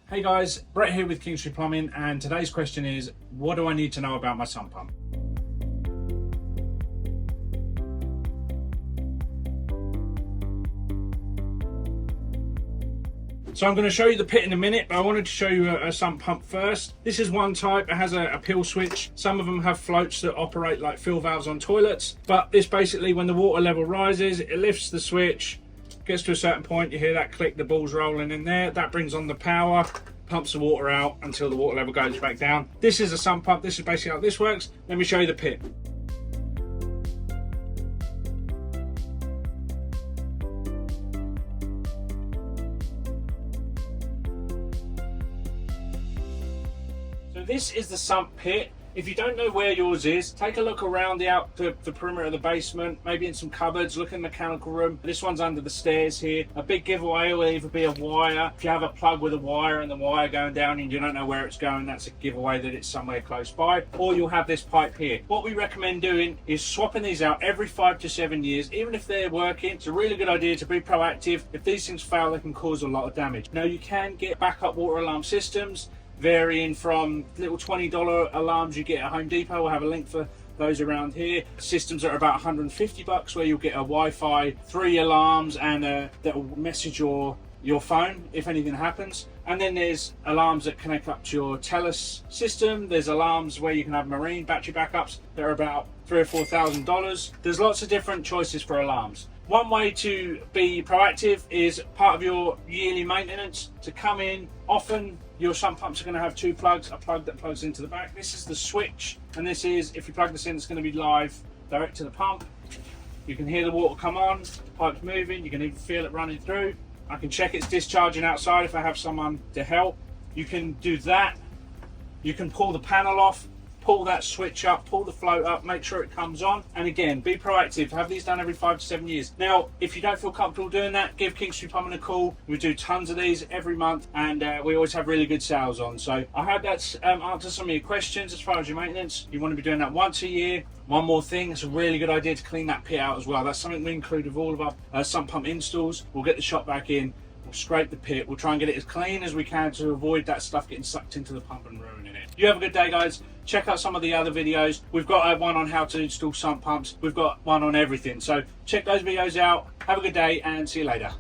Hey guys, Brett here with Kingstree Plumbing, and today's question is, what do I need to know about my sump pump? So I'm going to show you the pit in a minute, but I wanted to show you a sump pump first. This is one type. It has a pill switch. Some of them have floats that operate like fill valves on toilets, but this basically, when the water level rises, it lifts the switch, gets to a certain point, you hear that click, the ball's rolling in there. That brings on the power, pumps the water out until the water level goes back down. This is a sump pump. This is basically how this works. Let me show you the pit. So this is the sump pit. If you don't know where yours is, take a look around the perimeter of the basement, maybe in some cupboards, look in the mechanical room. This one's under the stairs here. A big giveaway will either be a wire. If you have a plug with a wire and the wire going down and you don't know where it's going, that's a giveaway that it's somewhere close by. Or you'll have this pipe here. What we recommend doing is swapping these out every 5 to 7 years. Even if they're working, it's a really good idea to be proactive. If these things fail, they can cause a lot of damage. Now, you can get backup water alarm systems, varying from little $20 alarms you get at Home Depot. We'll have a link for those around here. Systems are about $150, where you'll get a Wi-Fi, 3 alarms, and that will message your phone if anything happens. And then there's alarms that connect up to your TELUS system. There's alarms where you can have marine battery backups that are about $3,000 or $4,000. There's lots of different choices for alarms. One way to be proactive is part of your yearly maintenance to come in. Often your sump pumps are going to have 2 plugs, a plug that plugs into the back. This is the switch, and this is, if you plug this in, it's going to be live direct to the pump. You can hear the water come on, the pipe's moving, you can even feel it running through. I can check it's discharging outside if I have someone to help. You can do that. You can pull the panel off, pull that switch up, pull the float up, make sure it comes on. And again, be proactive. Have these done every 5 to 7 years. Now, if you don't feel comfortable doing that, give Kingstree Plumbing a call. We do tons of these every month, and we always have really good sales on. So I hope that's answered some of your questions as far as your maintenance. You want to be doing that once a year. One more thing, it's a really good idea to clean that pit out as well. That's something we include with all of our sump pump installs. We'll get the shop back in, we'll scrape the pit, we'll try and get it as clean as we can to avoid that stuff getting sucked into the pump and ruining it. You have a good day, guys. Check out some of the other videos. We've got one on how to install sump pumps. We've got one on everything. So check those videos out. Have a good day and see you later.